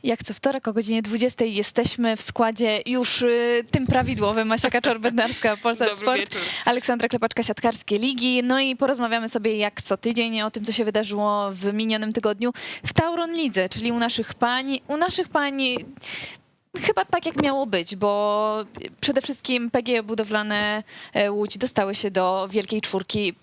Jak co wtorek o godzinie 20 jesteśmy w składzie już tym prawidłowym. Asia Kaczor-Bednarska, Polsat Dobry Sport, wieczór. Aleksandra Klepaczka, siatkarskie ligi. No i porozmawiamy sobie jak co tydzień o tym, co się wydarzyło w minionym tygodniu w Tauron Lidze, czyli u naszych pań. U naszych pań chyba tak jak miało być, bo przede wszystkim PGE Budowlane Łódź dostały się do Wielkiej Czwórki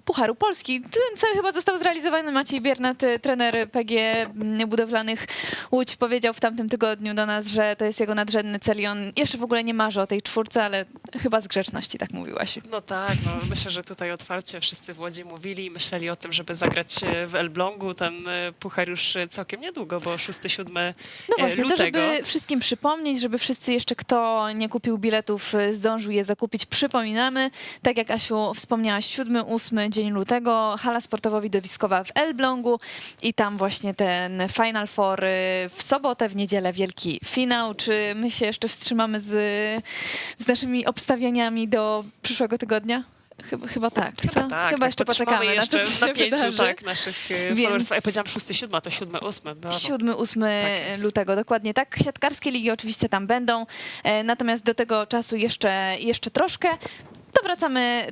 Pucharu Polski. Ten cel chyba został zrealizowany. Maciej Biernat, trener PGE Budowlanych Łódź, powiedział w tamtym tygodniu do nas, że to jest jego nadrzędny cel i on jeszcze w ogóle nie marzy o tej czwórce, ale chyba z grzeczności tak mówiłaś. No tak, no myślę, że tutaj otwarcie wszyscy w Łodzi mówili i myśleli o tym, żeby zagrać w Elblągu. Ten puchar już całkiem niedługo, bo 6-7 No właśnie, lutego. to żeby wszystkim przypomnieć, żeby wszyscy jeszcze, kto nie kupił biletów, zdążył je zakupić. Przypominamy, tak jak Asiu wspomniałaś, 7-8 dzień lutego, hala sportowo-widowiskowa w Elblągu i tam właśnie ten Final Four w sobotę, w niedzielę wielki finał. Czy my się jeszcze wstrzymamy z naszymi obstawieniami do przyszłego tygodnia? Chyba tak, co? Chyba tak, Chyba jeszcze poczekamy na jeszcze to, co w się napięciu wydarzy. naszych Więc- followers. Ja powiedziałam 6-7, a to 7-8. Brawo. 7-8 Tak jest. lutego, dokładnie tak. Siatkarskie ligi oczywiście tam będą, natomiast do tego czasu jeszcze troszkę. To wracamy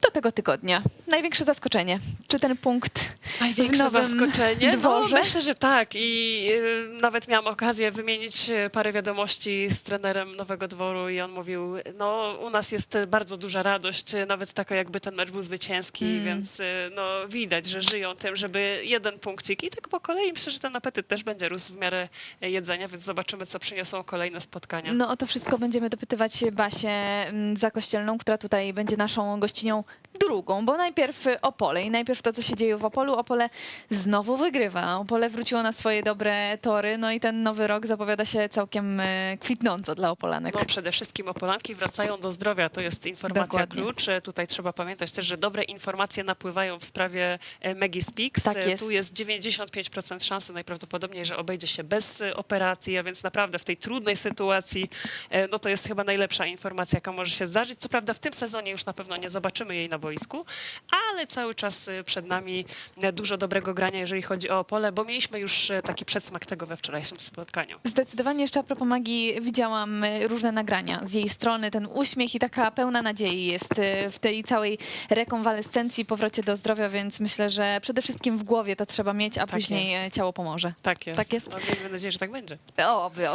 do tego tygodnia. Największe zaskoczenie. Czy ten punkt w Największe nowym zaskoczenie? No, dworze? myślę, że tak. I nawet miałam okazję wymienić parę wiadomości z trenerem Nowego Dworu i on mówił, no u nas jest bardzo duża radość, nawet taka jakby ten mecz był zwycięski, więc no widać, że żyją tym, żeby jeden punkcik. I tak po kolei myślę, że ten apetyt też będzie rósł w miarę jedzenia, więc zobaczymy, co przyniosą kolejne spotkania. No o to wszystko będziemy dopytywać Basię Zakościelną, która tutaj będzie naszą gościnią drugą, bo najpierw Opole i najpierw to, co się dzieje w Opolu. Opole znowu wygrywa. Opole wróciło na swoje dobre tory, no i ten nowy rok zapowiada się całkiem kwitnąco dla Opolanek. No przede wszystkim Opolanki wracają do zdrowia, to jest informacja Dokładnie. klucz. Tutaj trzeba pamiętać też, że dobre informacje napływają w sprawie Maggie Speaks. Tak jest. Tu jest 95% szansy najprawdopodobniej, że obejdzie się bez operacji, a więc naprawdę w tej trudnej sytuacji no to jest chyba najlepsza informacja, jaka może się zdarzyć. Co prawda w tym sezonie już na pewno nie zobaczymy jej na boisku, ale cały czas przed nami dużo dobrego grania, jeżeli chodzi o Opole, bo mieliśmy już taki przedsmak tego we wczorajszym spotkaniu. Zdecydowanie jeszcze a propos Magii widziałam różne nagrania z jej strony. Ten uśmiech i taka pełna nadziei jest w tej całej rekonwalescencji, powrocie do zdrowia, więc myślę, że przede wszystkim w głowie to trzeba mieć, a Tak później jest. ciało pomoże. Tak jest. Tak jest? No, miejmy nadzieję, że tak będzie.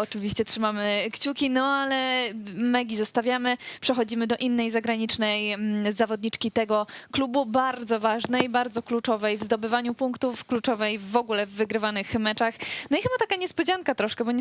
Oczywiście trzymamy kciuki, no ale Megi zostawiamy. Przechodzimy do innej zagranicznej zawodniczki tego klubu, bardzo ważnej, bardzo kluczowej w zdobywaniu punktów, kluczowej w ogóle w wygrywanych meczach. No i chyba taka niespodzianka troszkę, bo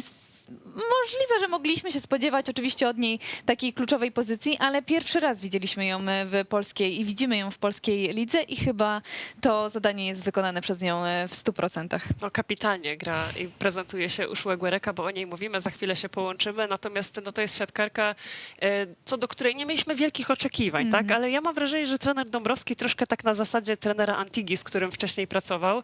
możliwe, że mogliśmy się spodziewać oczywiście od niej takiej kluczowej pozycji, ale pierwszy raz widzieliśmy ją w polskiej i widzimy ją w polskiej lidze i chyba to zadanie jest wykonane przez nią w 100%. No, kapitalnie gra i prezentuje się Uxue Guereca, bo o niej mówimy, za chwilę się połączymy, natomiast no, to jest siatkarka, co do której nie mieliśmy wielkich oczekiwań, tak? Ale ja mam wrażenie, że trener Dąbrowski troszkę tak na zasadzie trenera Antigi, z którym wcześniej pracował,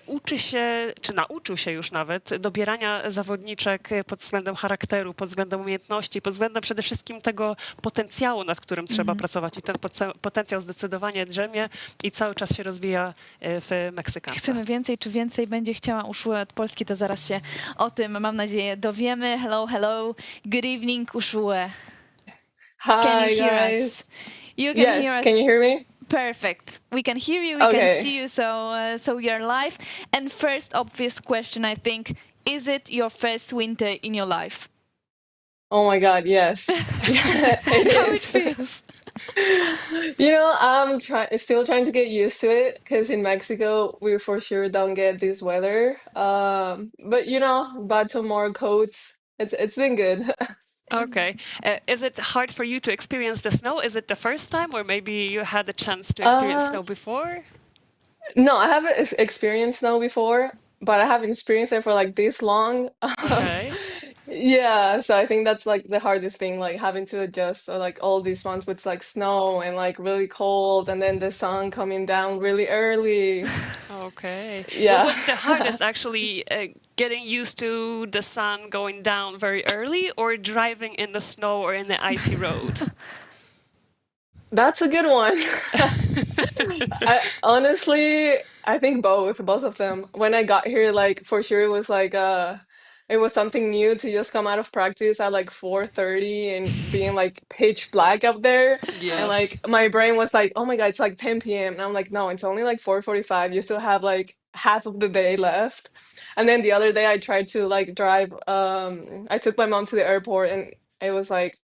uczy się, czy nauczył się już nawet dobierania zawodniczek pod względem charakteru, pod względem umiejętności, pod względem przede wszystkim tego potencjału, nad którym trzeba pracować i ten potencjał zdecydowanie drzemie i cały czas się rozwija w Meksykance. Chcemy więcej, czy więcej będzie chciała Uxue od Polski, to zaraz się o tym, mam nadzieję, dowiemy. Hello, hello. Good evening, Uxue. Can Hi you hear guys. us? You can hear Yes, us. can you hear me? Perfect. We can hear you, we can Okay. see you, so you're live. And first obvious question, I think, is it your first winter in your life? Oh my God, yes. Yeah, How it is. feels? You know, I'm still trying to get used to it because in Mexico we for sure don't get this weather. But you know, bought some more coats. It's been good. Okay. Is it hard for you to experience the snow? Is it the first time, or maybe you had a chance to experience snow before? No, I haven't experienced snow before, but I haven't experienced it for like this long. Okay. Yeah, so I think that's like the hardest thing, like having to adjust. So like all these months with like snow and like really cold, and then the sun coming down really early. Okay. Yeah. What was the hardest actually getting used to the sun going down very early, or driving in the snow or in the icy road? That's a good one. Honestly, I think both of them. When I got here, like for sure it was like it was something new to just come out of practice at like 4:30 and being like pitch black up there. And Yes. like my brain was like, oh my God, it's like 10 p.m. And I'm like, no, it's only like 4:45. You still have like half of the day left. And then the other day I tried to like drive, I took my mom to the airport and it was like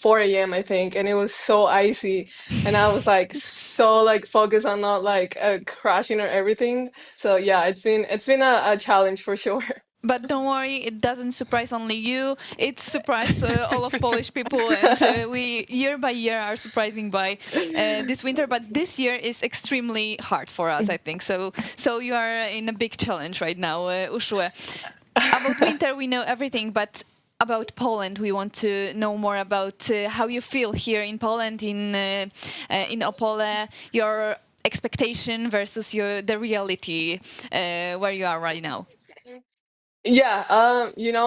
4 a.m. I think, and it was so icy. And I was like so like focused on not like crashing or everything. So yeah, it's been a challenge for sure. But don't worry, it doesn't surprise only you. It surprised all of Polish people, and we year by year are surprising by this winter. But this year is extremely hard for us, I think. So you are in a big challenge right now, Uxue. About winter, we know everything, but about Poland, we want to know more about how you feel here in Poland, in Opole, your expectation versus the reality where you are right now. Yeah,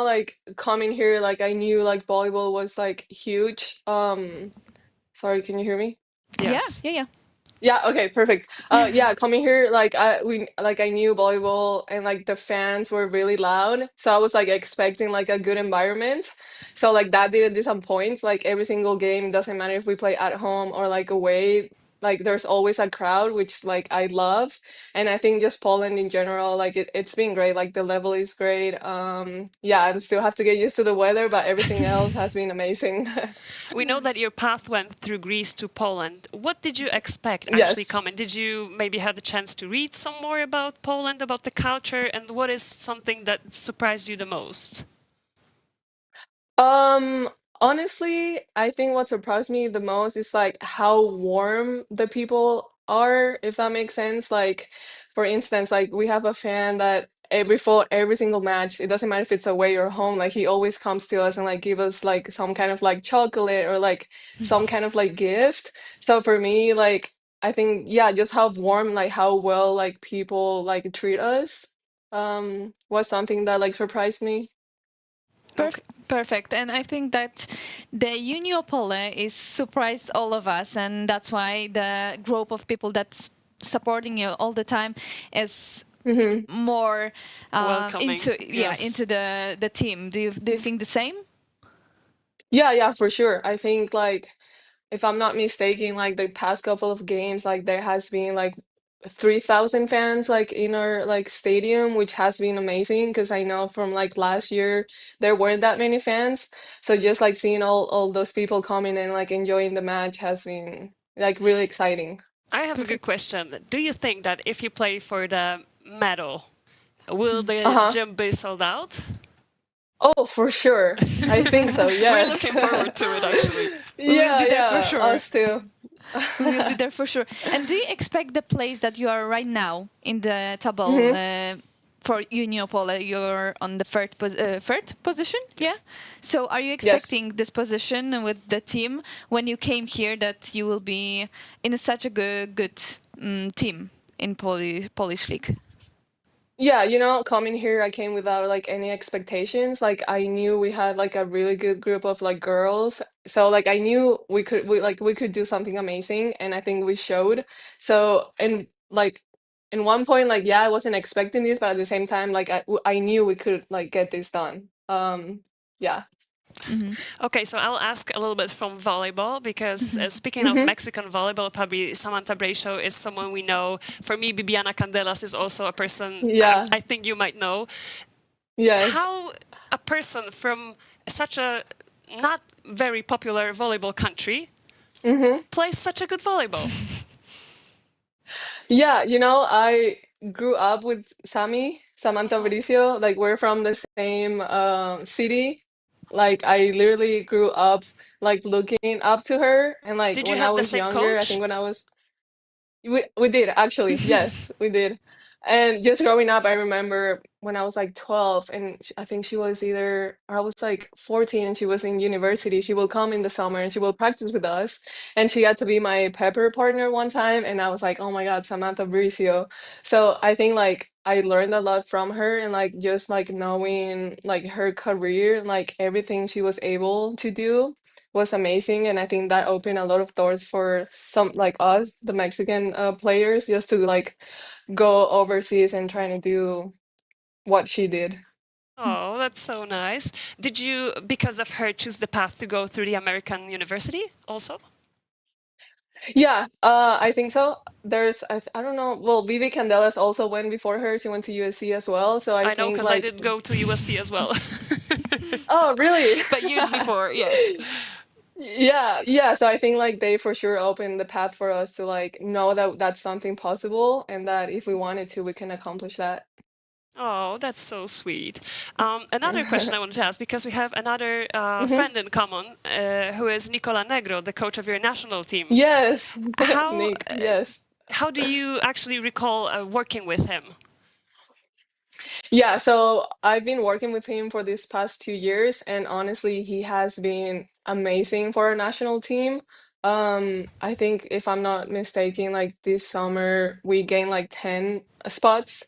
like coming here, like I knew like volleyball was like huge. Sorry, can you hear me? Yes. Yeah. Yeah, okay, perfect. Yeah, coming here, like I knew volleyball and like the fans were really loud. So I was like expecting like a good environment. So like that didn't disappoint. Like every single game, doesn't matter if we play at home or like away, like there's always a crowd, which like I love. And I think just Poland in general, like it's been great. Like the level is great. Yeah, I still have to get used to the weather, but everything else has been amazing. We know that your path went through Greece to Poland. What did you expect actually Yes. coming? Did you maybe have the chance to read some more about Poland, about the culture, and what is something that surprised you the most? Um, Honestly, I think what surprised me the most is like how warm the people are, if that makes sense. Like, for instance, like we have a fan that for every single match, it doesn't matter if it's away or home, like he always comes to us and like give us like some kind of like chocolate or like some kind of like gift. So for me, like I think yeah, just how warm, like how well like people like treat us, was something that like surprised me. Okay. Perfect. And I think that the UNI Opole is surprised all of us, and that's why the group of people that's supporting you all the time is Hmm. more Welcoming. Yes. into the team. Do you think the same? Yeah, for sure. I think like if I'm not mistaken, like the past couple of games, like there has been like 3,000 fans like in our like stadium, which has been amazing because I know from like last year there weren't that many fans. So just like seeing all those people coming and like enjoying the match has been like really exciting. I have a good Perfect. question. Do you think that if you play for the medal, will the Uh-huh. gym be sold out? Oh, for sure. I think so, We're yes. looking forward to it, actually. We will Yeah, be there for yeah, sure. us too. We will be there for sure. And do you expect the place that you are right now in the table Hmm. for UNI Opole? You're on the third position, yeah. Yes. So are you Yes. expecting this position with the team when you came here that you will be in such a good team in Polish league? Yeah, coming here, I came without like any expectations. Like I knew we had like a really good group of like girls. So like I knew we could do something amazing and I think we showed. So and like in one point like yeah, I wasn't expecting this, but at the same time like I knew we could like get this done. Yeah. Okay, so I'll ask a little bit from volleyball because speaking of Hmm. Mexican volleyball, probably Samantha Brayshaw is someone we know. For me, Bibiana Candelas is also a person Yeah. I think you might know. Yes. How a person from such a not very popular volleyball country Hmm. plays such a good volleyball? Yeah, I grew up with Samantha Mauricio. Like we're from the same city. Like I literally grew up like looking up to her, and like Did you when I have the was same younger, I coach? think when I was we did actually. Yes, we did. And just growing up, I remember when I was like 12 and I think she was either I was like 14 and she was in university. She will come in the summer and she will practice with us. And she had to be my pepper partner one time and I was like, "Oh my God, Samantha Bricio." So I think like I learned a lot from her and like just like knowing like her career, like everything she was able to do was amazing, and I think that opened a lot of doors for some like us, the Mexican players, just to like go overseas and trying to do what she did. Oh, that's so nice. Did you, because of her, choose the path to go through the American university also? Yeah, I think so. I don't know. Well, Vivi Candelas also went before her. She went to USC as well. So I I know, think because I like, did go to USC as well. oh, really? But years before, yes. Yeah, yeah. So I think like they for sure opened the path for us to like know that that's something possible and that if we wanted to, we can accomplish that. Oh, that's so sweet. Another question I wanted to ask, because we have another Mhm. friend in common, who is Nicola Negro, the coach of your national team. Yes, How Nick. Yes. how do you actually recall working with him? Yeah, so I've been working with him for these past 2 years, and honestly, he has been amazing for our national team. I think if I'm not mistaken, like this summer we gained like 10 spots,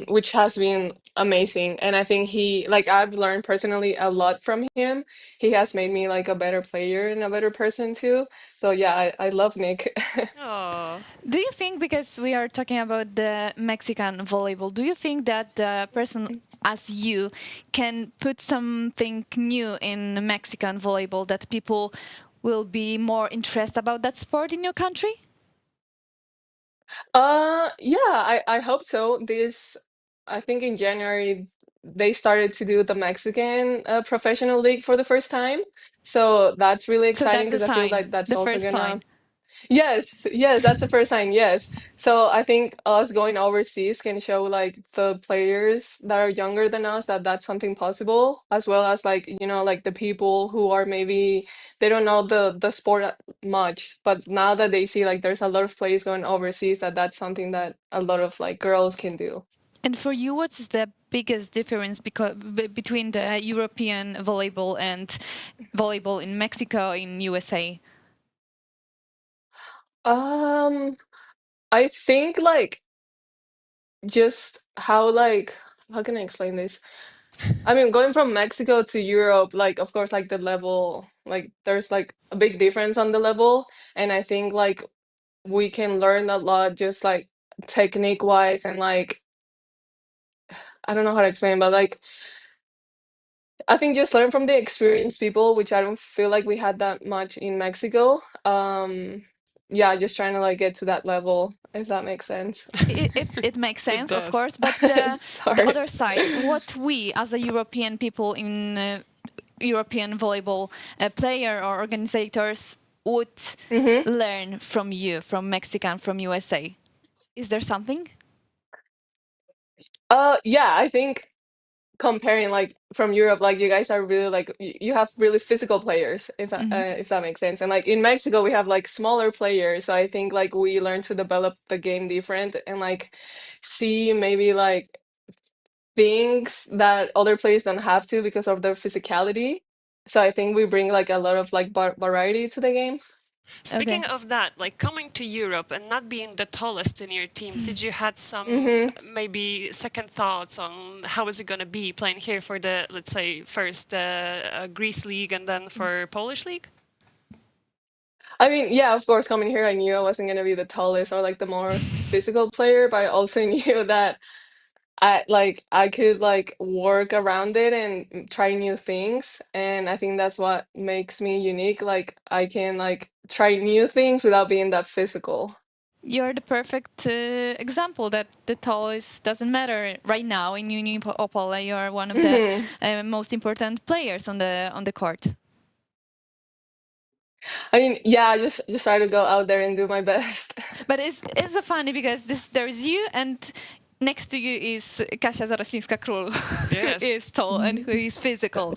which has been amazing. And I think like I've learned personally a lot from him. He has made me like a better player and a better person too. So yeah, I love Nick. Oh, Do you think, because we are talking about the Mexican volleyball, do you think that the person as you can put something new in Mexican volleyball that people will be more interested about that sport in your country? Yeah, I hope so. I think in January they started to do the Mexican professional league for the first time. So that's really So exciting that's a because I feel like sign, that's the also first gonna. sign. Yes, yes, that's the first sign, yes. So I think us going overseas can show like the players that are younger than us that that's something possible, as well as like, like the people who are maybe they don't know the sport much, but now that they see like there's a lot of players going overseas, that's something that a lot of like girls can do. And for you, what's the biggest difference between the European volleyball and volleyball in Mexico, in USA? Um, I think like just how can I explain this? I mean, going from Mexico to Europe, like of course, like the level, like there's like a big difference on the level, and I think like we can learn a lot just like technique wise and like I don't know how to explain, but like I think just learn from the experienced people, which I don't feel like we had that much in Mexico. Yeah, just trying to like get to that level, if that makes sense. It makes it sense, of does. course, but the Sorry. other side, what we as a European people in European volleyball player or organizers would hmm learn from you, from Mexican, from USA. Is there something? Yeah, I think comparing like from Europe, like you guys are really like you have really physical players, Hmm. if that makes sense. And like in Mexico, we have like smaller players. So I think like we learn to develop the game different and like see maybe like things that other players don't have to because of their physicality. So I think we bring like a lot of like variety to the game. Okay. Speaking of that, like coming to Europe and not being the tallest in your team, did you had some hmm maybe second thoughts on how is it going to be playing here for the, let's say, first Greece league and then for Polish league? I mean, yeah, of course, coming here, I knew I wasn't gonna be the tallest or like the most physical player, but I also knew that I could like work around it and try new things. And I think that's what makes me unique. Like I can like try new things without being that physical. You're the perfect example that the tallest doesn't matter right now in UNI Opole. You are one of the hmm most important players on the court. I mean, yeah, just try to go out there and do my best. But it's so funny because there is you, and next to you is Kasia Zaroślińska-Król, who Yes. is tall and who is physical,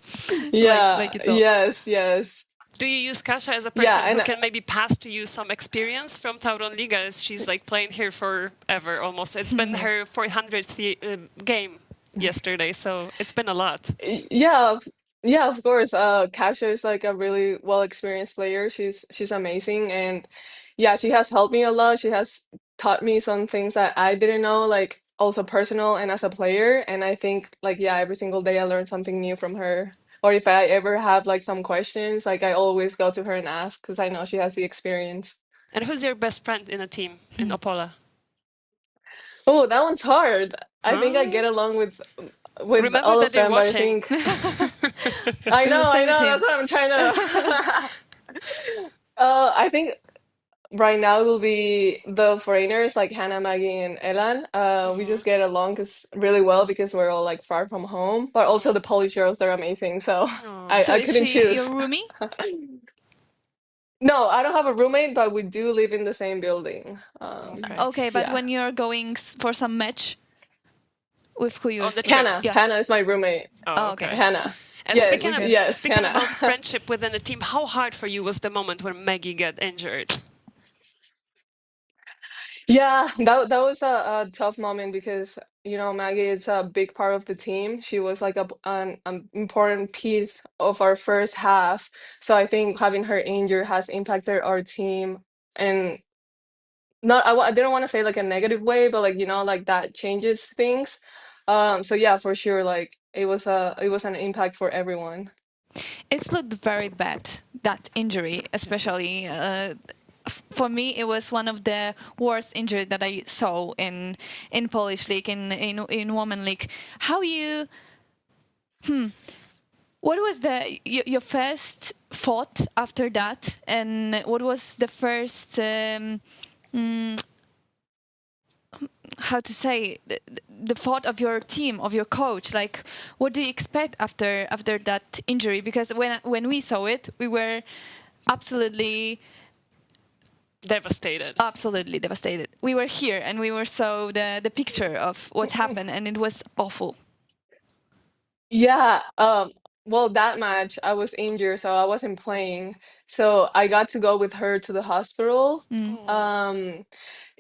Yeah, like it's all. yes, yes. Do you use Kasia as a Yeah, person who and can maybe pass to you some experience from Tauron Liga as she's like playing here forever almost? It's been her 400th game yesterday, so it's been a lot. yeah, yeah, of course. Kasia is like a really well experienced player. She's amazing, and yeah, she has helped me a lot. She has taught me some things that I didn't know, like also personal and as a player. And I think like yeah, every single day I learn something new from her. Or if I ever have like some questions, like I always go to her and ask because I know she has the experience. And who's your best friend in a team in Opola? Oh, that one's hard. I think I Huh? get along with with Remember all that of them, you're but I watching. think I know, Same with him. that's what I'm trying to. I think right now it will be the foreigners like Hannah, Maggie, and Elan. We just get along really well because we're all like far from home, but also the Polish girls, they're amazing. So Aw. So I is couldn't she your choose. roomie? No, I don't have a roommate, but we do live in the same building. Okay. Okay, but Yeah. when you're going for some match, with who you're On the staying? Hannah, trips. Yeah. Hannah is my roommate. Oh, okay. Hannah. And Yes, speaking, okay. yes, speaking Hannah. about friendship within the team, how hard for you was the moment when Maggie got injured? Yeah, that was a tough moment because Maggie is a big part of the team. She was like an important piece of our first half. So I think having her injured has impacted our team, and not I didn't want to say like a negative way, but like like that changes things. So yeah, for sure, like it was an impact for everyone. It's looked very bad, that injury, especially. For me, it was one of the worst injuries that I saw in Polish league, in women league. How you? What was your first thought after that, and what was the first? How to say the thought of your team, of your coach? Like, what do you expect after that injury? Because when we saw it, we were absolutely devastated. We were here and we were saw the picture of what happened, and it was awful. Yeah, well, that match I was injured, so I wasn't playing. So I got to go with her to the hospital. Um,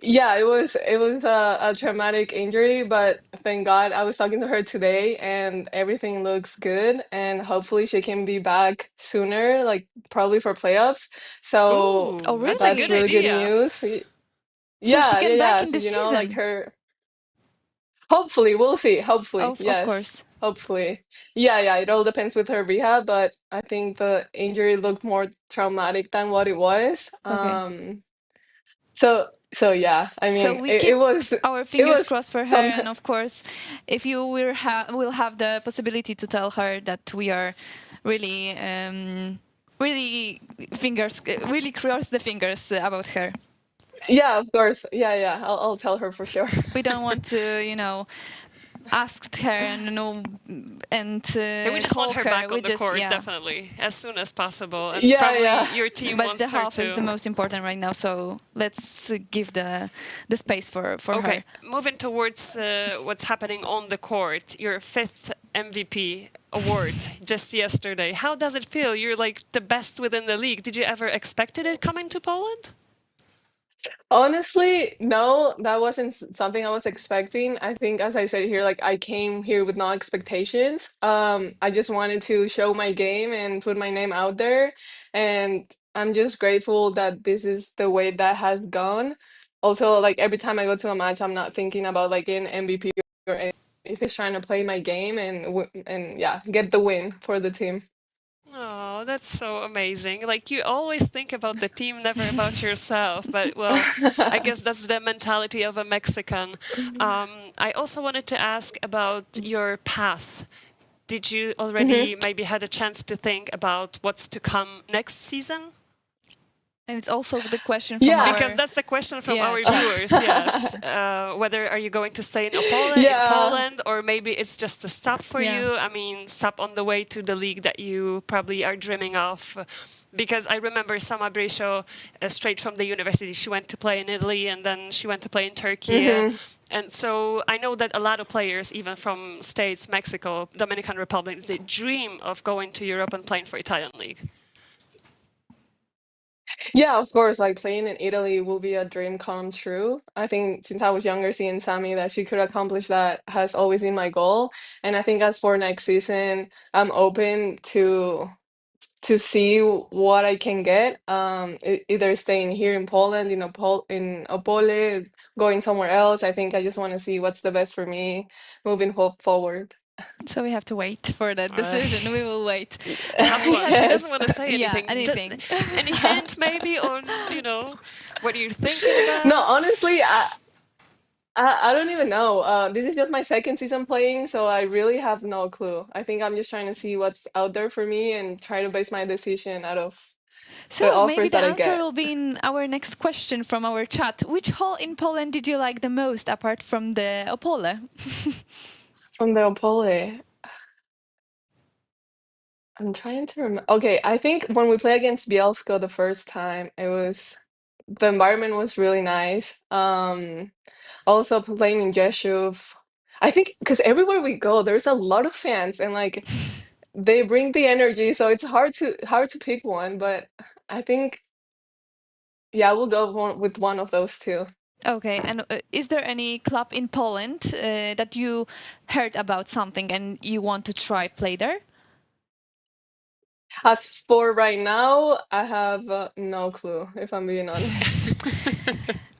yeah, it was a traumatic injury, but thank God I was talking to her today and everything looks good and hopefully she can be back sooner, like probably for playoffs. So Ooh, Oh, that's a really? that's good really good idea. news. So she Yeah, yeah, can back yeah. in So the like season. her. Hopefully, we'll see. Hopefully, Of yes. course. Hopefully. Yeah, yeah, it all depends with her rehab, but I think the injury looked more traumatic than what it was. Okay. So yeah, I So mean, we it keep was our it fingers was crossed for her, some and of course, if you will have the possibility to tell her that we are really, really really cross the fingers about her. yeah, of course. Yeah, yeah. I'll tell her for sure. We don't want to, ask her and And we just call want her her. back We on the just court, yeah. definitely, as soon as possible. And Yeah, probably yeah. your team But the wants her health is the to. most important right now, so let's give the space for Okay, her. moving towards what's happening on the court, your fifth MVP award just yesterday. How does it feel? You're like the best within the league. Did you ever expected it coming to Poland? Honestly, no, that wasn't something I was expecting. I think, as I said here, like I came here with no expectations. I just wanted to show my game and put my name out there, and I'm just grateful that this is the way that has gone. Also, like every time I go to a match, I'm not thinking about like an MVP or anything. Just trying to play my game and and yeah, get the win for the team. Oh, that's so amazing. Like you always think about the team, never about yourself. But well, I guess that's the mentality of a Mexican. I also wanted to ask about your path. Did you already maybe had a chance to think about what's to come next season? And it's also the question from Yeah. our Because that's the question from Yeah, our chat. viewers, yes. Whether are you going to stay in Opole, in Yeah. Poland, or maybe it's just a stop for Yeah. you? I mean, stop on the way to the league that you probably are dreaming of. Because I remember Sama Brisho, straight from the university, she went to play in Italy and then she went to play in Turkey. And so I know that a lot of players, even from states, Mexico, Dominican Republic, they dream of going to Europe and playing for Italian league. Yeah, of course, like playing in Italy will be a dream come true. I think since I was younger, seeing Sammy that she could accomplish that has always been my goal. And I think as for next season, I'm open to see what I can get. Either staying here in Poland, in Opole, going somewhere else. I think I just want to see what's the best for me moving forward. So we have to wait for that decision. We will wait. Tough one. She doesn't Yes. want to say Yeah, anything. anything. Any hint maybe on, what are you thinking about? No, honestly, I don't even know. This is just my second season playing, so I really have no clue. I think I'm just trying to see what's out there for me and try to base my decision out of the So maybe offers the that I answer get. will be in our next question from our chat. Which hall in Poland did you like the most apart from the Opole? From the Opole. I'm trying to remember. Okay, I think when we played against Bielsko the first time, the environment was really nice. Also playing in Jeshov. I think because everywhere we go, there's a lot of fans and like they bring the energy, so it's hard to pick one, but I think yeah, we'll go with one of those two. Okay, and is there any club in Poland that you heard about something and you want to try play there? As for right now, I have no clue, if I'm being honest.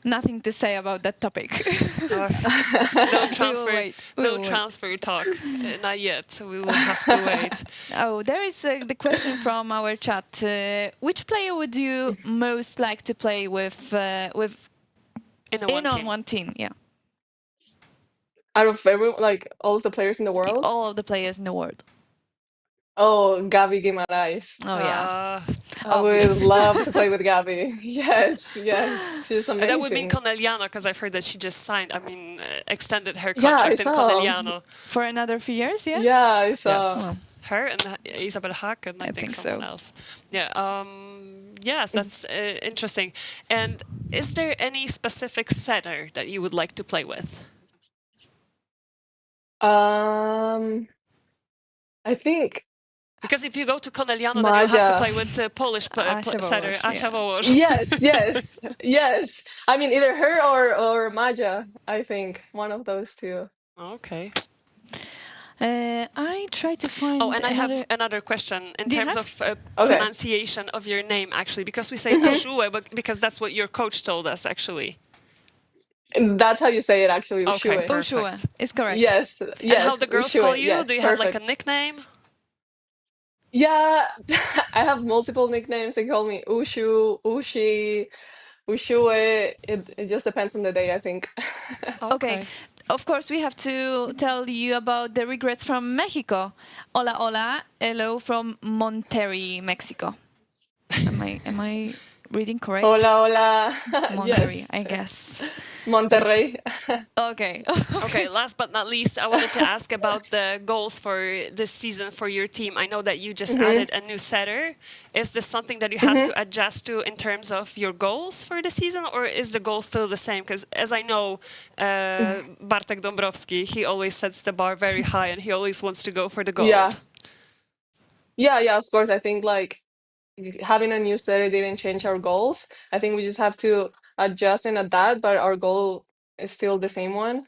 Nothing to say about that topic. No We will transfer, wait. We will wait. transfer talk. Not yet. So we will have to wait. Oh, there is the question from our chat. Which player would you most like to play with In on team. one team? Yeah, Out of like all of the players in the world, all of the players in the world. oh, Gabi Guimarães. Oh yeah, I would love to play with Gabi. Yes, yes, she's And amazing. that would mean Corneliano, because I've heard that she just signed, extended her Yeah, I contract in saw. Corneliano. for another few years. Yeah. Yeah, I saw. Yes. Oh. Her and Isabel Hack and I think think someone so. else. Yeah. Yes, that's interesting. And is there any specific setter that you would like to play with? I think Because if you go to Corneliano, then you'll have to Maja. play with the Polish Asia setter, Wołosz, Asia yeah. Wołosz. Yes, yes, yes. I mean, either her or Maja. I think one of those two. Okay. I try to find. Oh, and I have another- another question in Do you terms have? of Okay. pronunciation of your name, actually, because we say Uxue, but because that's what your coach told us, actually. That's how you say it, actually. Okay, Uxue. perfect. Uxue is correct. Yes, And yes. how the girls Uxue, call you? yes, Do you have like perfect. a nickname? Yeah, I have multiple nicknames. They call me Ushu, Ushi, Ushue. It just depends on the day, I think. Okay. Of course, we have to tell you about the regrets from Mexico. Hola, hola, hello from Monterrey, Mexico. Am I reading correct? Hola, hola. Monterrey, Yes. I guess. Monterrey. Okay. Okay, last but not least, I wanted to ask about the goals for this season for your team. I know that you just added a new setter. Is this something that you had to adjust to in terms of your goals for the season, or is the goal still the same? Because as I know, Bartek Dąbrowski, he always sets the bar very high and he always wants to go for the gold. Yeah, of course. I think like having a new setter didn't change our goals. I think we just have to adjust and adapt, but our goal is still the same one.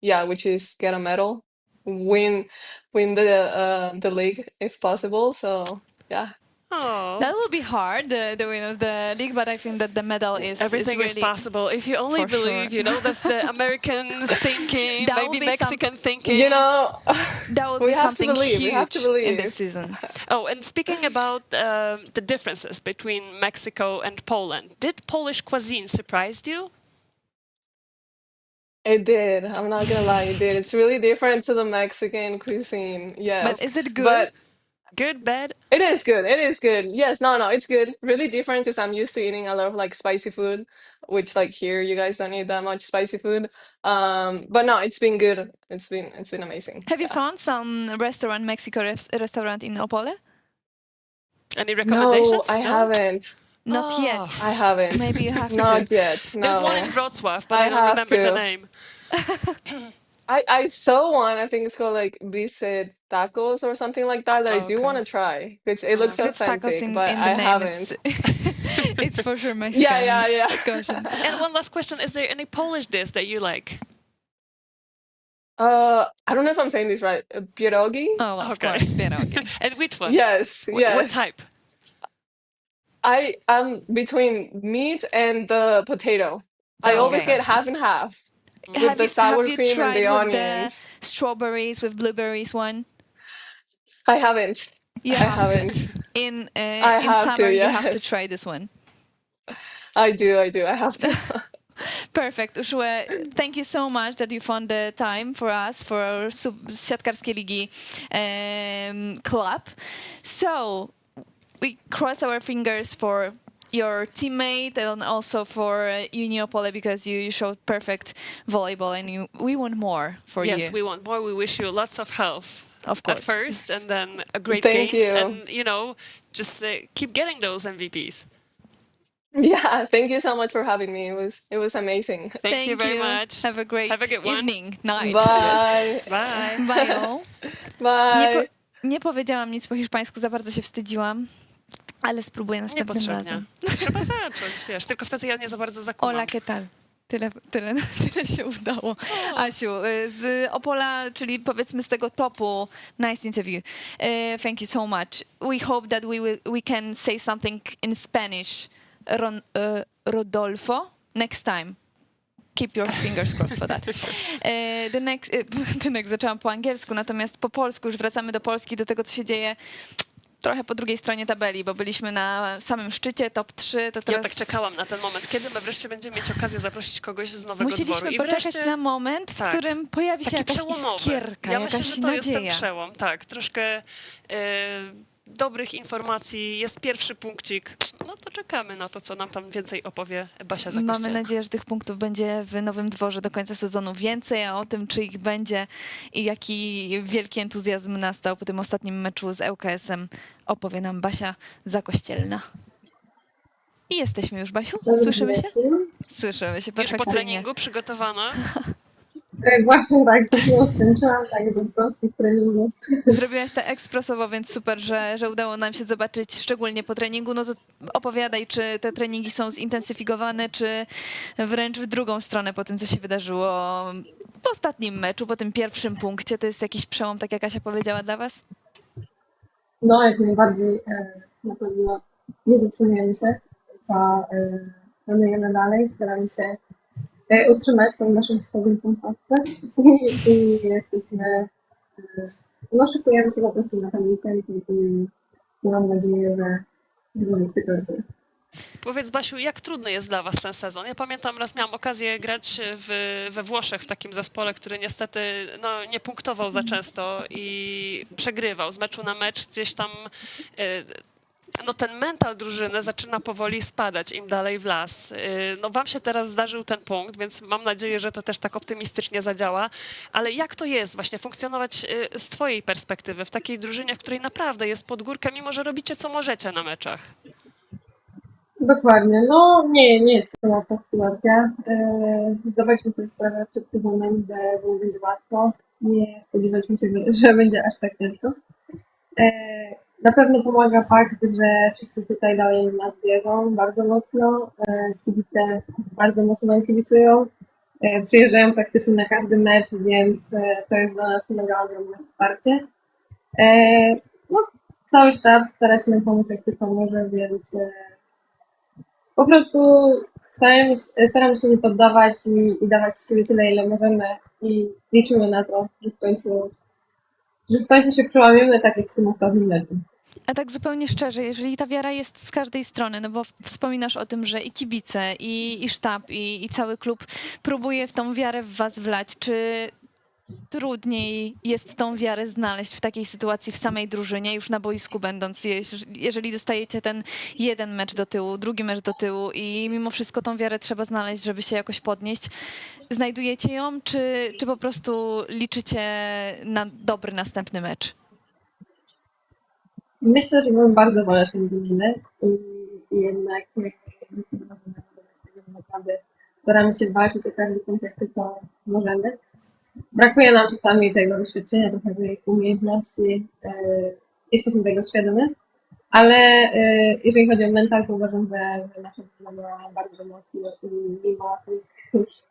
Yeah, which is get a medal, win the league if possible. So yeah. Oh. That will be hard, the win of the league, but I think that the medal is Everything is really possible if you only for sure. believe. You know, that's the American thinking, That will maybe be some- Mexican thinking. You know, That would we be have to something believe, huge we have to in believe. this season. Oh, and speaking about the differences between Mexico and Poland, did Polish cuisine surprise you? It did. I'm not gonna lie, it did. It's really different to the Mexican cuisine. Yes. But is it good? But Good, bad? it is good. It is good. Yes, no, it's good. Really different because I'm used to eating a lot of like spicy food, which like here you guys don't eat that much spicy food. But no, it's been good. It's been amazing. Have you Yeah. found some Mexico restaurant in Opole? Any No, recommendations? I haven't. Not Oh. yet. I haven't. Maybe you have to. Not yet. No. There's one in Wrocław, but I I don't have remember the to. name. I saw one. I think it's called like Bice Tacos or something like that. That I do Okay. want to try because it looks If it's tacos authentic, in but the I name, haven't. it's for sure Mexican. Yeah. Caution. And one last question: is there any Polish dish that you like? I don't know if I'm saying this right. Pierogi? Oh, of Okay. course, pierogi. And which one? Yes, yes. What type? I'm between meat and the potato. I always Okay. get half and half with Have the you sour tried cream and the with the onions. strawberries with blueberries one? I haven't. You I have haven't. to. In I have to, summer, you have to yes. try this one. I do. I have to. Perfect. Uxue, thank you so much that you found the time for us, for our Siatkarskie Ligi club. So we cross our fingers for your teammate and also for UNI Opole, because you showed perfect volleyball and we want more for you. Yes, we want more. We wish you lots of health. Of course. At first, and then a great Thank games, you. and just keep getting those MVPs. Yeah, thank you so much for having me. It was amazing. Thank you very much. Have a great Have a good one. evening, night. Bye. Bye. Bye. Bye. Nie powiedziałam nic po hiszpańsku, za bardzo się wstydziła, ale spróbuję następnym Niepotrzebnie. razem. Trzeba zacząć, wiesz, tylko wtedy ja nie za bardzo zakumam. Hola, ¿qué tal? Tyle się udało. Asiu, z Opola, czyli powiedzmy z tego topu, nice interview. Thank you so much. We hope that we can say something in Spanish. Rodolfo, next time. Keep your fingers crossed for that. The next zaczęłam po angielsku, natomiast po polsku, już wracamy do Polski, do tego, co się dzieje trochę po drugiej stronie tabeli, bo byliśmy na samym szczycie, top 3. To teraz Ja tak czekałam na ten moment, kiedy my wreszcie będziemy mieć okazję zaprosić kogoś z Nowego Dworu. musieliśmy I poczekać wreszcie na moment, w tak, którym pojawi się taki jakaś przełomowy. iskierka, Ja myślę, jakaś że to jest ten nadzieja. przełom, tak. Troszkę dobrych informacji, jest pierwszy punkcik. No to czekamy na to, co nam tam więcej opowie Basia Zakościelna. Mamy nadzieję, że tych punktów będzie w Nowym Dworze do końca sezonu więcej, a o tym, czy ich będzie i jaki wielki entuzjazm nastał po tym ostatnim meczu z ŁKS-em, opowie nam Basia Zakościelna. I jesteśmy już, Basiu? Słyszymy się? Słyszymy się Już po perfekcyjnie. treningu przygotowana? Właśnie tak, coś nie skończyłam, także po prostu z treningu. Zrobiłaś to ekspresowo, więc super, że udało nam się zobaczyć, szczególnie po treningu. No to opowiadaj, czy te treningi są zintensyfikowane, czy wręcz w drugą stronę po tym, co się wydarzyło w ostatnim meczu, po tym pierwszym punkcie. To jest jakiś przełom, tak jak Kasia powiedziała, dla was? No, jak najbardziej na pewno nie zatrzymujemy się, a planujemy dalej, staramy się utrzymać tą naszą wschodzącą pasę i jesteśmy, no szykujemy się po prostu na ten weekend i mam nadzieję, że będzie z tego lepiej. Powiedz, Basiu, jak trudny jest dla was ten sezon? Ja pamiętam, raz miałam okazję grać we Włoszech w takim zespole, który niestety nie punktował za często i przegrywał z meczu na mecz. Gdzieś tam ten mental drużyny zaczyna powoli spadać im dalej w las. Wam się teraz zdarzył ten punkt, więc mam nadzieję, że to też tak optymistycznie zadziała. Ale jak to jest właśnie funkcjonować z twojej perspektywy w takiej drużynie, w której naprawdę jest pod górkę, mimo że robicie co możecie na meczach? Dokładnie, no nie jest to łatwa sytuacja. Zdawaliśmy sobie sprawę przed sezonem, że nie będzie łatwo. Nie spodziewaliśmy się, że będzie aż tak ciężko. Na pewno pomaga fakt, że wszyscy tutaj dalej nas wierzą bardzo mocno. Kibice bardzo mocno nam kibicują. Przyjeżdżają praktycznie na każdy mecz, więc to jest dla nas mega ogromne wsparcie. Cały sztab stara się nam pomóc jak tylko może, więc po prostu staramy się nie poddawać i dawać z siebie tyle, ile możemy i liczymy na to, że w końcu się przełamiemy, tak jak w tym ostatnim meczu. A tak zupełnie szczerze, jeżeli ta wiara jest z każdej strony, no bo wspominasz o tym, że i kibice, i sztab, i cały klub próbuje w tą wiarę w was wlać, czy trudniej jest tą wiarę znaleźć w takiej sytuacji w samej drużynie, już na boisku będąc, jeżeli dostajecie ten jeden mecz do tyłu, drugi mecz do tyłu i mimo wszystko tą wiarę trzeba znaleźć, żeby się jakoś podnieść. Znajdujecie ją, czy po prostu liczycie na dobry następny mecz? Myślę, że mamy bardzo waleczną drużynę i jednak naprawdę staramy się walczyć o każdy punkt, jak tylko możemy. Brakuje nam czasami tego doświadczenia, trochę tych umiejętności. Jesteśmy tego świadomi, ale jeżeli chodzi o mental, to uważam, że nasza drużyna ma bardzo mocno i mimo tych już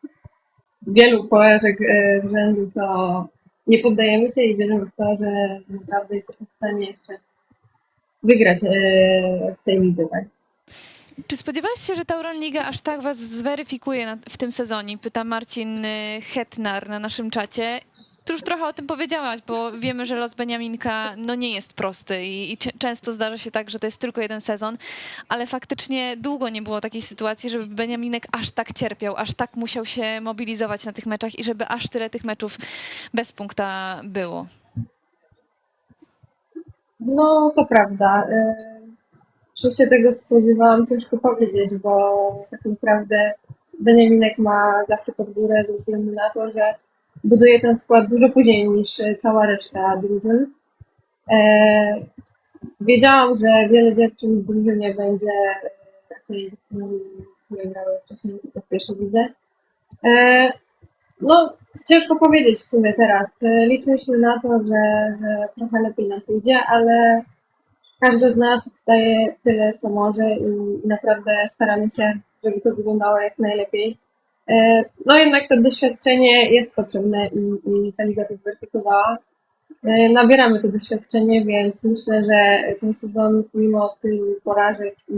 wielu porażek z rzędu, to nie poddajemy się i wierzymy w to, że naprawdę jesteśmy w stanie jeszcze wygrać w tej lidze, tak? Czy spodziewałaś się, że Tauron Liga aż tak was zweryfikuje w tym sezonie? Pyta Marcin Hetnar na naszym czacie. Ty już trochę o tym powiedziałaś, bo wiemy, że los beniaminka no nie jest prosty i często zdarza się tak, że to jest tylko jeden sezon, ale faktycznie długo nie było takiej sytuacji, żeby beniaminek aż tak cierpiał, aż tak musiał się mobilizować na tych meczach i żeby aż tyle tych meczów bez punkta było. No, to prawda. Czy się tego spodziewałam, ciężko powiedzieć, bo tak naprawdę Beniaminek ma zawsze pod górę ze względu na to, że buduje ten skład dużo później niż cała reszta drużyn. Wiedziałam, że wiele dziewczyn w drużynie będzie raczej nie grały wcześniej tylko w pierwszej lidze. No, ciężko powiedzieć w sumie teraz. Liczyliśmy na to, że trochę lepiej nam pójdzie, ale każdy z nas daje tyle, co może i naprawdę staramy się, żeby to wyglądało jak najlepiej. No jednak to doświadczenie jest potrzebne i ta liga to zweryfikowała. Nabieramy to doświadczenie, więc myślę, że ten sezon mimo tylu porażek i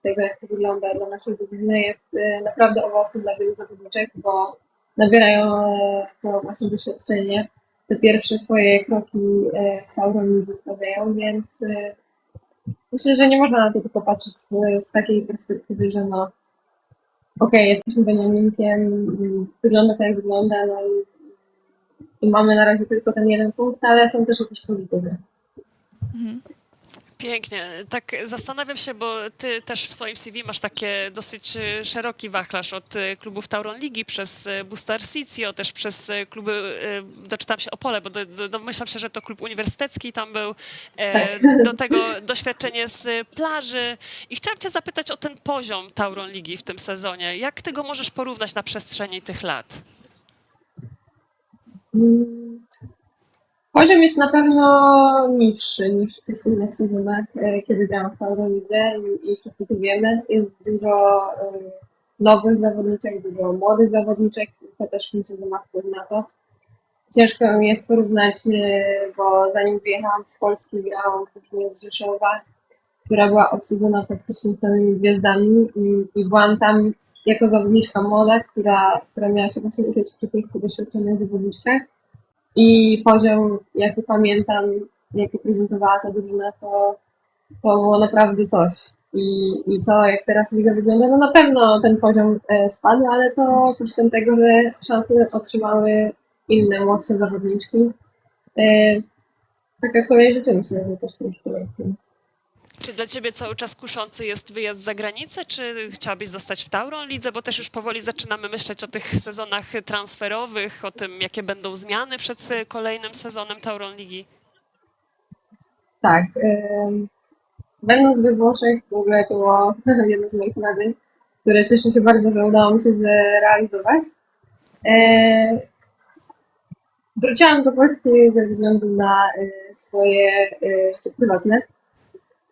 tego, jak to wygląda dla naszej drużyny, jest naprawdę owocny dla wielu zawodniczek, bo nabierają to właśnie doświadczenie. Te pierwsze swoje kroki w Tauron Lidze stawiają, więc myślę, że nie można na to tylko patrzeć z takiej perspektywy, że no okej, jesteśmy beniaminkiem, wygląda tak jak wygląda, no i mamy na razie tylko ten jeden punkt, ale są też jakieś pozytywy. Pięknie. Tak zastanawiam się, bo ty też w swoim CV masz takie dosyć szeroki wachlarz od klubów Tauron Ligi przez Busto Arsizio, też przez kluby, doczytam się Opole, bo domyślam się, że to klub uniwersytecki tam był, do tego doświadczenie z plaży. I chciałam cię zapytać o ten poziom Tauron Ligi w tym sezonie. Jak ty go możesz porównać na przestrzeni tych lat? Poziom jest na pewno niższy niż w tych innych sezonach, kiedy grałam w Tauron Lidze i wszyscy to wiemy. Jest dużo nowych zawodniczek, dużo młodych zawodniczek, to też myślę, że ma wpływ na to. Ciężko mi jest porównać, bo zanim wyjechałam z Polski, grałam w drużynie z Rzeszowa, która była obsadzona praktycznie samymi gwiazdami i byłam tam jako zawodniczka młoda, która miała się właśnie uczyć przy tych doświadczonych zawodniczkach. I poziom, jaki pamiętam, jaki prezentowała ta drużyna, to było naprawdę coś. I to, jak teraz liga wygląda, no na pewno ten poziom spadł, ale to kosztem tego, że szansę otrzymały inne, młodsze zawodniczki. Taka kolej życia, myślę, że też troszkę lepiej. Czy dla ciebie cały czas kuszący jest wyjazd za granicę, czy chciałabyś zostać w Tauron Lidze? Bo też już powoli zaczynamy myśleć o tych sezonach transferowych, o tym, jakie będą zmiany przed kolejnym sezonem Tauron Ligi. Tak. Będąc we Włoszech, w ogóle to było jedno z moich marzeń, które cieszę się bardzo, że udało mi się zrealizować. Wróciłam do Polski ze względu na swoje życie prywatne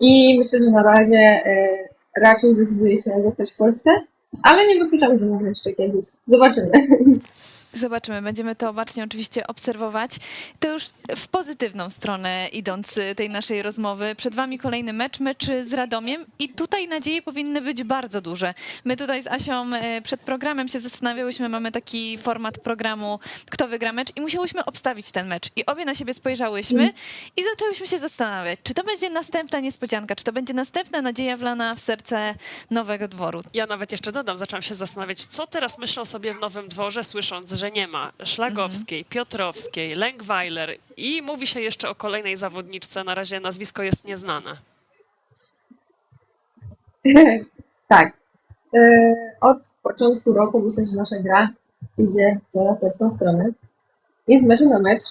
i myślę, że na razie raczej zdecyduję się zostać w Polsce, ale nie wykluczam, że może jeszcze kiedyś. Zobaczymy. Zobaczymy, będziemy to bacznie oczywiście obserwować. To już w pozytywną stronę idąc tej naszej rozmowy. Przed wami kolejny mecz z Radomiem i tutaj nadzieje powinny być bardzo duże. My tutaj z Asią przed programem się zastanawiałyśmy, mamy taki format programu Kto wygra mecz i musiałyśmy obstawić ten mecz. I obie na siebie spojrzałyśmy i zaczęłyśmy się zastanawiać, czy to będzie następna niespodzianka, czy to będzie następna nadzieja wlana w serce Nowego Dworu. Ja nawet jeszcze dodam, zaczęłam się zastanawiać, co teraz myślą sobie w Nowym Dworze, słysząc, że nie ma Szlagowskiej, Piotrowskiej, Lęgweiler i mówi się jeszcze o kolejnej zawodniczce, na razie nazwisko jest nieznane. Tak. Od początku roku myślę, że nasza gra idzie w coraz lepszą stronę. I z meczu na mecz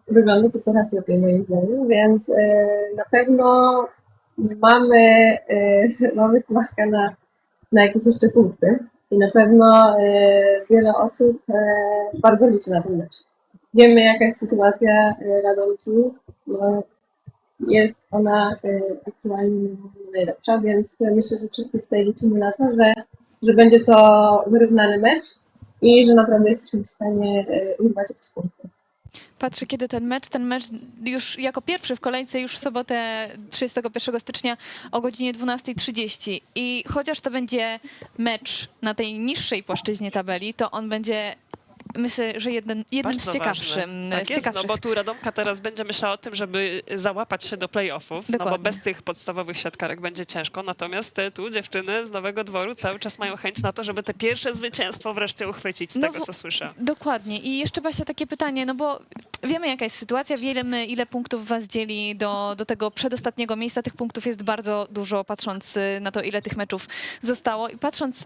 wygląda to coraz lepiej moim zdaniem, więc na pewno mamy smaczka na jakieś jeszcze punkty. I na pewno wiele osób bardzo liczy na ten mecz. Wiemy, jaka jest sytuacja Radomki. No, jest ona aktualnie najlepsza, więc myślę, że wszyscy tutaj liczymy na to, że będzie to wyrównany mecz i że naprawdę jesteśmy w stanie urwać jakieś punkty. Patrzę, kiedy ten mecz już jako pierwszy w kolejce już w sobotę 31 stycznia o godzinie 12:30 i chociaż to będzie mecz na tej niższej płaszczyźnie tabeli, to on będzie myślę, że jeden z Bardzo ciekawszych. ważne. Tak jest, no bo tu Radomka teraz będzie myślała o tym, żeby załapać się do playoffów, no bo Dokładnie. bez tych podstawowych siatkarek będzie ciężko, natomiast tu dziewczyny z Nowego Dworu cały czas mają chęć na to, żeby te pierwsze zwycięstwo wreszcie uchwycić, z No tego co słyszę. Dokładnie. I jeszcze Basia, takie pytanie, no bo wiemy jaka jest sytuacja, wiemy ile punktów was dzieli do tego przedostatniego miejsca. Tych punktów jest bardzo dużo, patrząc na to, ile tych meczów zostało i patrząc,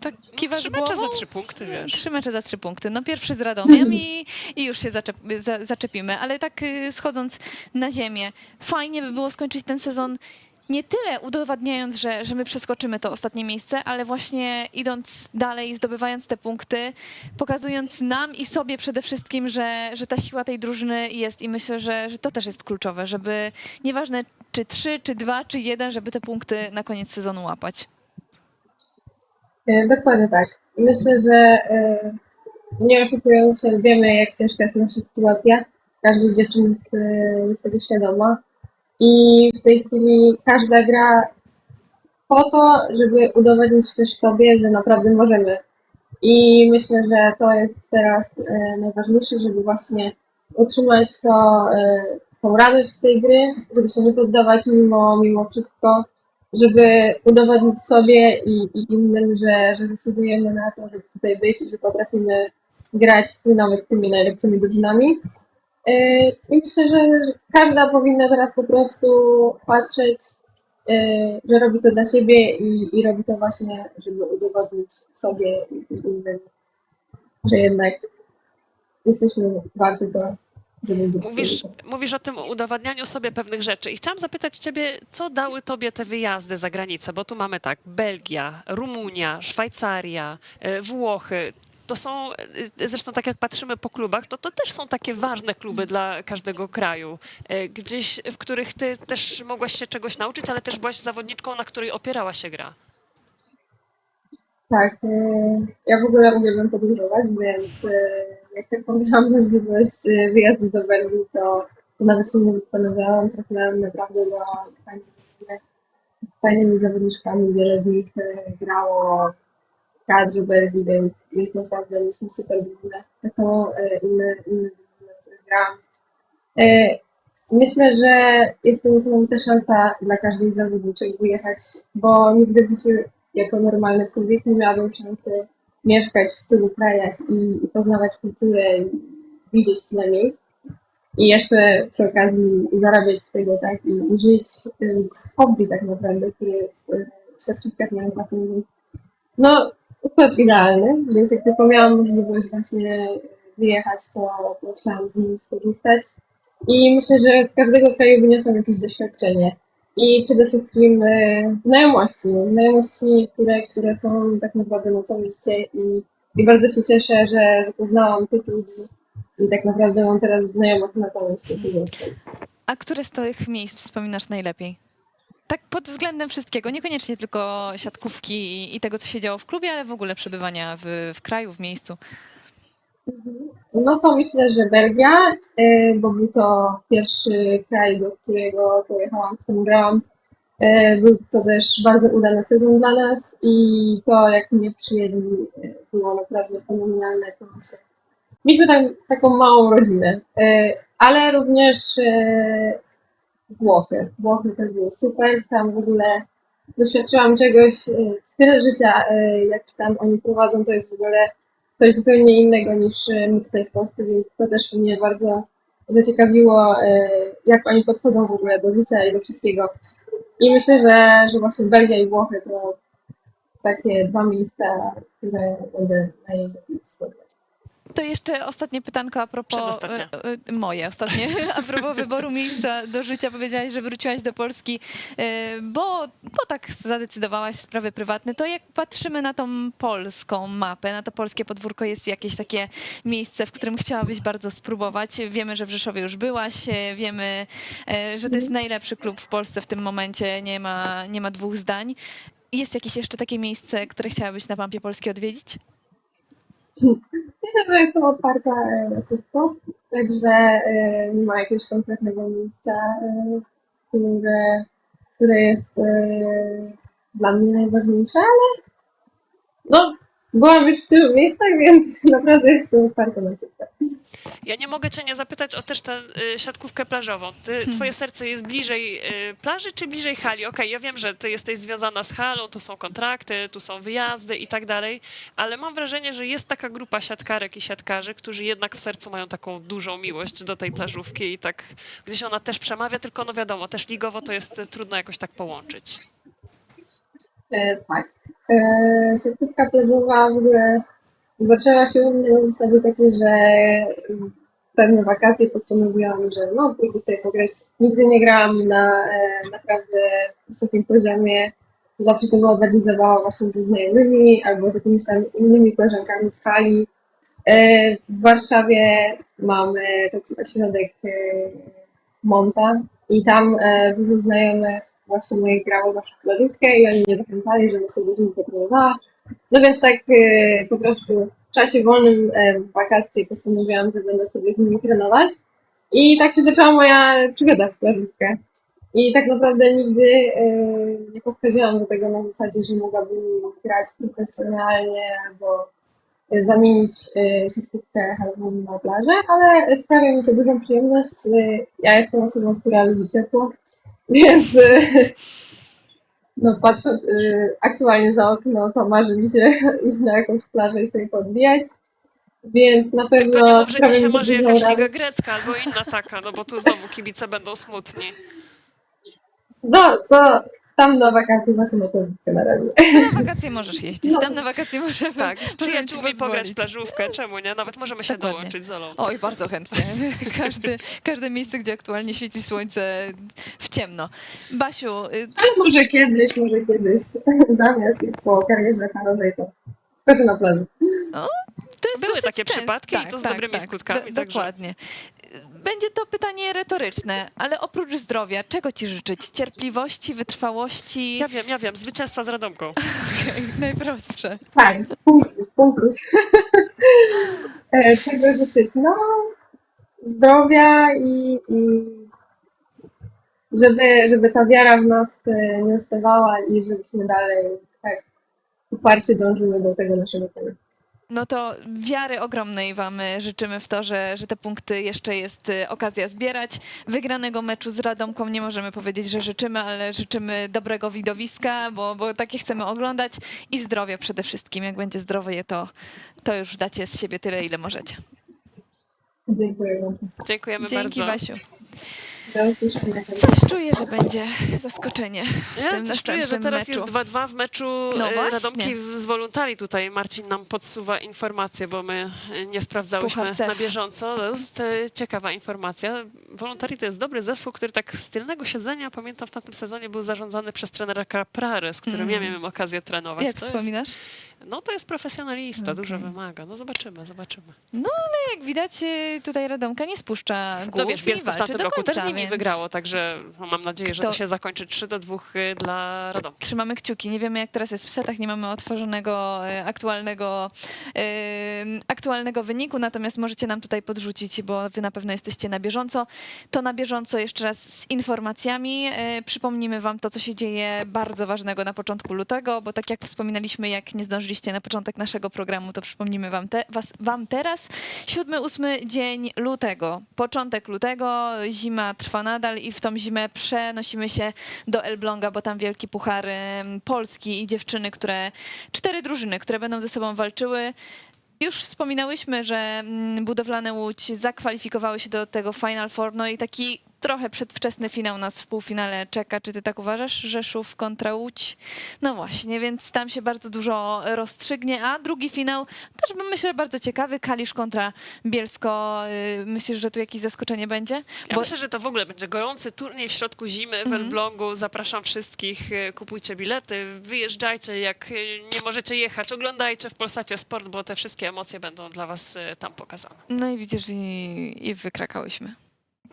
tak kiwasz 3 mecze głową? za 3 punkty, wiesz. 3 mecze za 3 punkty. No pierwszy z Radomiem i już się zaczepimy. Ale tak schodząc na ziemię, fajnie by było skończyć ten sezon nie tyle udowadniając, że my przeskoczymy to ostatnie miejsce, ale właśnie idąc dalej, zdobywając te punkty, pokazując nam i sobie przede wszystkim, że ta siła tej drużyny jest i myślę, że to też jest kluczowe, żeby nieważne czy 3, czy 2, czy 1, żeby te punkty na koniec sezonu łapać. Dokładnie tak. Myślę, że nie oszukując się, wiemy, jak ciężka jest nasza sytuacja. Każda z dziewczyn jest tego świadoma. I w tej chwili każda gra po to, żeby udowodnić też sobie, że naprawdę możemy. I myślę, że to jest teraz najważniejsze, żeby właśnie utrzymać tą radość z tej gry, żeby się nie poddawać mimo wszystko, żeby udowodnić sobie i innym, że zasługujemy na to, żeby tutaj być i że potrafimy grać nawet tymi najlepszymi drużynami. I myślę, że każda powinna teraz po prostu patrzeć, że robi to dla siebie i robi to właśnie, żeby udowodnić sobie i innym, że jednak jesteśmy warty to, żeby być Mówisz o tym udowadnianiu sobie pewnych rzeczy i chciałam zapytać ciebie, co dały tobie te wyjazdy za granicę, bo tu mamy tak, Belgia, Rumunia, Szwajcaria, Włochy. To są, zresztą tak jak patrzymy po klubach, to też są takie ważne kluby dla każdego kraju, gdzieś, w których ty też mogłaś się czegoś nauczyć, ale też byłaś zawodniczką, na której opierała się gra. Tak, ja w ogóle uwielbiam podróżować, więc jak tylko miałam możliwość wyjazdu do Belgii, to nawet się nie zastanawiałam, trafiłam naprawdę do fajnych drużynek z fajnymi zawodniczkami, wiele z nich grało w kadrze Belgii, więc naprawdę mieliśmy super drużynę. Tak samo inne drużyny, w których grałam. Myślę, że jest to niesamowita szansa dla każdej z zawodniczek wyjechać, bo nigdy w życiu jako normalny człowiek nie miałabym szansy mieszkać w tylu krajach i poznawać kulturę i widzieć tyle miejsc. I jeszcze przy okazji zarabiać z tego, tak, i żyć z hobby tak naprawdę, który jest siatkówka z moją pasją. Więc no, układ idealny, więc jak tylko miałam możliwość właśnie wyjechać, to chciałam z nim skorzystać. I myślę, że z każdego kraju wyniosłam jakieś doświadczenie. I przede wszystkim znajomości, które są tak naprawdę na całe życie i bardzo się cieszę, że poznałam tych ludzi i tak naprawdę mam teraz znajomych na całym świecie. A które z tych miejsc wspominasz najlepiej? Tak pod względem wszystkiego, niekoniecznie tylko siatkówki i tego, co się działo w klubie, ale w ogóle przebywania w kraju, w miejscu. No to myślę, że Belgia, bo był to pierwszy kraj, do którego pojechałam, w którym grałam. Był to też bardzo udany sezon dla nas i to, jak mnie przyjęli, było naprawdę fenomenalne. Mieliśmy tam taką małą rodzinę, ale również Włochy. Włochy też były super, tam w ogóle doświadczyłam czegoś, styl życia, jaki tam oni prowadzą, to jest w ogóle coś zupełnie innego niż my tutaj w Polsce, więc to też mnie bardzo zaciekawiło, jak oni podchodzą w ogóle do życia i do wszystkiego. I myślę, że właśnie Belgia i Włochy to takie dwa miejsca, które będę najlepiej wspominać. To jeszcze ostatnie pytanko a propos moje ostatnie, a propos wyboru miejsca do życia. Powiedziałaś, że wróciłaś do Polski, bo tak zadecydowałaś, sprawy prywatne. To jak patrzymy na tą polską mapę, na to polskie podwórko, jest jakieś takie miejsce, w którym chciałabyś bardzo spróbować? Wiemy, że w Rzeszowie już byłaś, wiemy, że to jest najlepszy klub w Polsce w tym momencie, nie ma dwóch zdań. Jest jakieś jeszcze takie miejsce, które chciałabyś na mapie Polski odwiedzić? Myślę, że jestem otwarta na wszystko, także nie ma jakiegoś konkretnego miejsca, które jest dla mnie najważniejsze, ale no, byłam już w tylu miejscach, więc naprawdę jestem otwarta na wszystko. Ja nie mogę cię nie zapytać o też tę siatkówkę plażową. Twoje serce jest bliżej plaży czy bliżej hali? Okej, ja wiem, że ty jesteś związana z halą, tu są kontrakty, tu są wyjazdy i tak dalej, ale mam wrażenie, że jest taka grupa siatkarek i siatkarzy, którzy jednak w sercu mają taką dużą miłość do tej plażówki i tak gdzieś ona też przemawia, tylko no wiadomo, też ligowo to jest trudno jakoś tak połączyć. Tak. Siatkówka plażowa w ogóle zaczęła się u mnie na zasadzie takiej, że pewne wakacje postanowiłam, że no pójdę sobie pograć. Nigdy nie grałam na naprawdę wysokim poziomie. Zawsze to była bardziej zabawa właśnie ze znajomymi albo z jakimiś tam innymi koleżankami z hali. W Warszawie mamy taki ośrodek Monta i tam dużo znajomych właśnie moich grało zawsze w plażówkę i oni mnie zachęcali, żebym sobie z nimi potrenowała. No więc tak po prostu w czasie wolnym w wakacje postanowiłam, że będę sobie z nimi trenować. I tak się zaczęła moja przygoda w plażówkę. I tak naprawdę nigdy nie podchodziłam do tego na zasadzie, że mogłabym grać profesjonalnie albo zamienić siatkówkę Harpoon na plażę, ale sprawia mi to dużą przyjemność. Ja jestem osobą, która lubi ciepło, więc no patrząc aktualnie za okno, to marzy mi się iść na jakąś plażę i sobie podbijać, więc na Tylko nie pewno mów, że sprawia dzisiaj mi to może dużą jakaś liga radość. grecka albo inna taka, no bo tu znowu kibice będą smutni. To tam na wakacje właśnie na plażówkę na razie. Na wakacje możesz jeździć, tam na wakacje możemy. Tak, z przyjaciółmi pograć pozwolić. plażówkę, czemu nie? Nawet możemy się Dokładnie. dołączyć z Olą. Oj, bardzo chętnie. Każde miejsce, gdzie aktualnie świeci słońce w ciemno. Basiu, Ale może kiedyś, zamiast jest po karierze harowej, to skoczę na plażę. to jest Były dosyć takie często. przypadki i to z dobrymi skutkami, także- Dokładnie. Będzie to pytanie retoryczne, ale oprócz zdrowia, czego ci życzyć? Cierpliwości, wytrwałości? Ja wiem, zwycięstwa z Radomką. Okej, najprostsze. Tak, punktów. Czego życzyć? No, zdrowia i żeby ta wiara w nas nie ustawała i żebyśmy dalej tak uparcie dążyły do tego naszego celu. No to wiary ogromnej wam życzymy w to, że te punkty jeszcze jest okazja zbierać. Wygranego meczu z Radomką nie możemy powiedzieć, że życzymy, ale życzymy dobrego widowiska, bo takie chcemy oglądać i zdrowia przede wszystkim. Jak będzie zdrowie, to już dacie z siebie tyle, ile możecie. Dziękuję bardzo. Dziękujemy Dzięki, bardzo. Basiu. Do usłyszenia. Coś czuję, że będzie zaskoczenie w Ja tym coś czuję, że następnym teraz meczu. jest 2-2 w meczu No właśnie. Radomki z Woluntari. Tutaj Marcin nam podsuwa informację, bo my nie sprawdzałyśmy Puchar CEF. na bieżąco. To jest ciekawa informacja. Woluntari to jest dobry zespół, który tak z tylnego siedzenia, pamiętam w tamtym sezonie, był zarządzany przez trenera Caprary, z którym ja miałem okazję trenować. Jak To wspominasz? to jest profesjonalista, dużo Okej. wymaga. No zobaczymy. Jak widać, tutaj Radomka nie spuszcza głów No wiesz, i Bielsko w walczy tamtym do roku końca, też z nimi więc wygrało, także mam nadzieję, że to Kto- się zakończy 3-2 dla Radomki. trzymamy kciuki. Nie wiemy, jak teraz jest w setach, nie mamy otworzonego aktualnego wyniku, natomiast możecie nam tutaj podrzucić, bo wy na pewno jesteście na bieżąco. To na bieżąco jeszcze raz z informacjami. Przypomnimy wam to, co się dzieje bardzo ważnego na początku lutego, bo tak jak wspominaliśmy, jak nie zdążyliście na początek naszego programu, to przypomnimy wam teraz. 7-8 dzień lutego, początek lutego, zima trwa nadal i w tą zimę przenosimy się do Elbląga, bo tam wielki puchar Polski i dziewczyny, 4 drużyny, które będą ze sobą walczyły. Już wspominałyśmy, że budowlane Łódź zakwalifikowały się do tego Final Four, no i taki trochę przedwczesny finał nas w półfinale czeka. Czy ty tak uważasz? Rzeszów kontra Łódź? No właśnie, więc tam się bardzo dużo rozstrzygnie, a drugi finał też myślę bardzo ciekawy. Kalisz kontra Bielsko. Myślisz, że tu jakieś zaskoczenie będzie? Ja myślę, że to w ogóle będzie gorący turniej w środku zimy w Elblągu. Zapraszam wszystkich, kupujcie bilety, wyjeżdżajcie, jak nie możecie jechać, oglądajcie w Polsacie Sport, bo te wszystkie emocje będą dla was tam pokazane. No i widzisz, i wykrakałyśmy.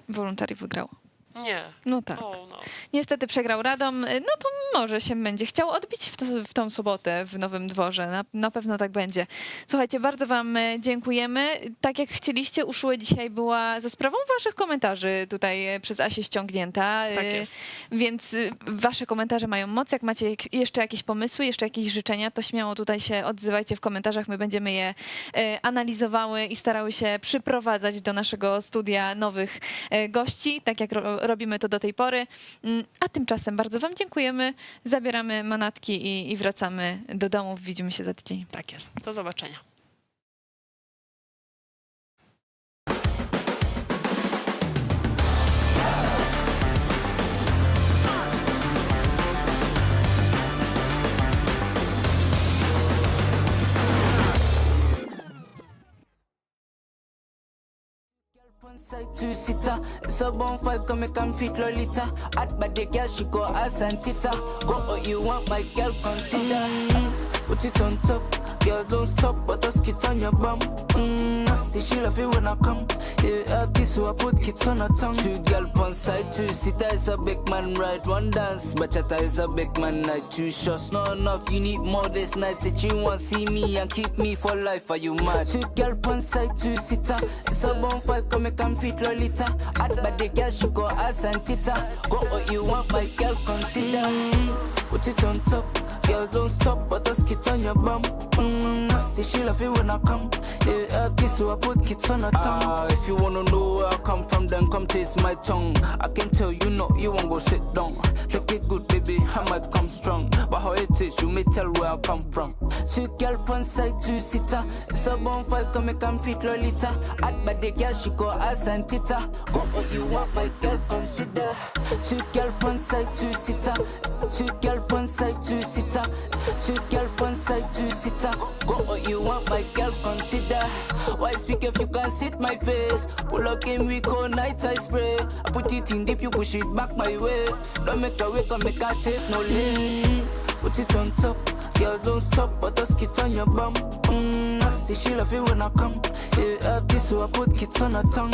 Woluntari wygrało. Nie. No tak. O, no. Niestety przegrał Radom, no to może się będzie chciał odbić w tą sobotę w Nowym Dworze. Na pewno tak będzie. Słuchajcie, bardzo wam dziękujemy. Tak jak chcieliście, Uxue dzisiaj była za sprawą waszych komentarzy tutaj przez Asię ściągnięta. Tak jest. Więc wasze komentarze mają moc. Jak macie jeszcze jakieś pomysły, jeszcze jakieś życzenia, to śmiało tutaj się odzywajcie w komentarzach. My będziemy je analizowały i starały się przyprowadzać do naszego studia nowych gości, tak jak robimy to do tej pory. A tymczasem bardzo wam dziękujemy. Zabieramy manatki i wracamy do domów. Widzimy się za tydzień. Tak jest. Do zobaczenia. One side, two-seater. It's a bonfire, come make 'em fit Lolita. Hot body girl, she go ass and tita. Go what you want, my girl, consider. Put it on top, girl, don't stop, but us kids on your bum. Nasty, she love it when I come. You have this, so I put kids on her tongue. Two girl, one side, two-seater, is a big man ride. One dance, bachata is a big man night. Two shots, not enough, you need more this night. Say you want see me and keep me for life, are you mad? Two girl, one side, two-seater. It's a bonfire, come make 'em fit Lolita. Hot body girl, she go ass and tita. Go what you want, my girl, consider. Put it on top, girl, don't stop, but us kids on your bum. Nasty, she love it when I come. You have this, so I put kids on her tongue. If you wanna know where I come from, then come taste my tongue. I can tell you know you won't go sit down. Look it good, baby, I might come strong. But how it is, you may tell where I come from. Two girl, one side, two-seater. It's a bonfire, come make 'em fit Lolita. Hot body girl, she go ass and tita. Go what you want, my girl, consider. Two girl, one side, two-seater. Two girl, one side, two-seater. Two girl, one side, two-seater. Go what you want, my girl, consider. Why speak if you can't sit my face? Pull up game week all night, I spray. I put it in deep, you push it back my way. Don't make a wake, come make a taste, no lane. Put it on top, girl, don't stop, but us kids on your bum. Nasty, she love it when I come. You have this, so I put kids on her tongue.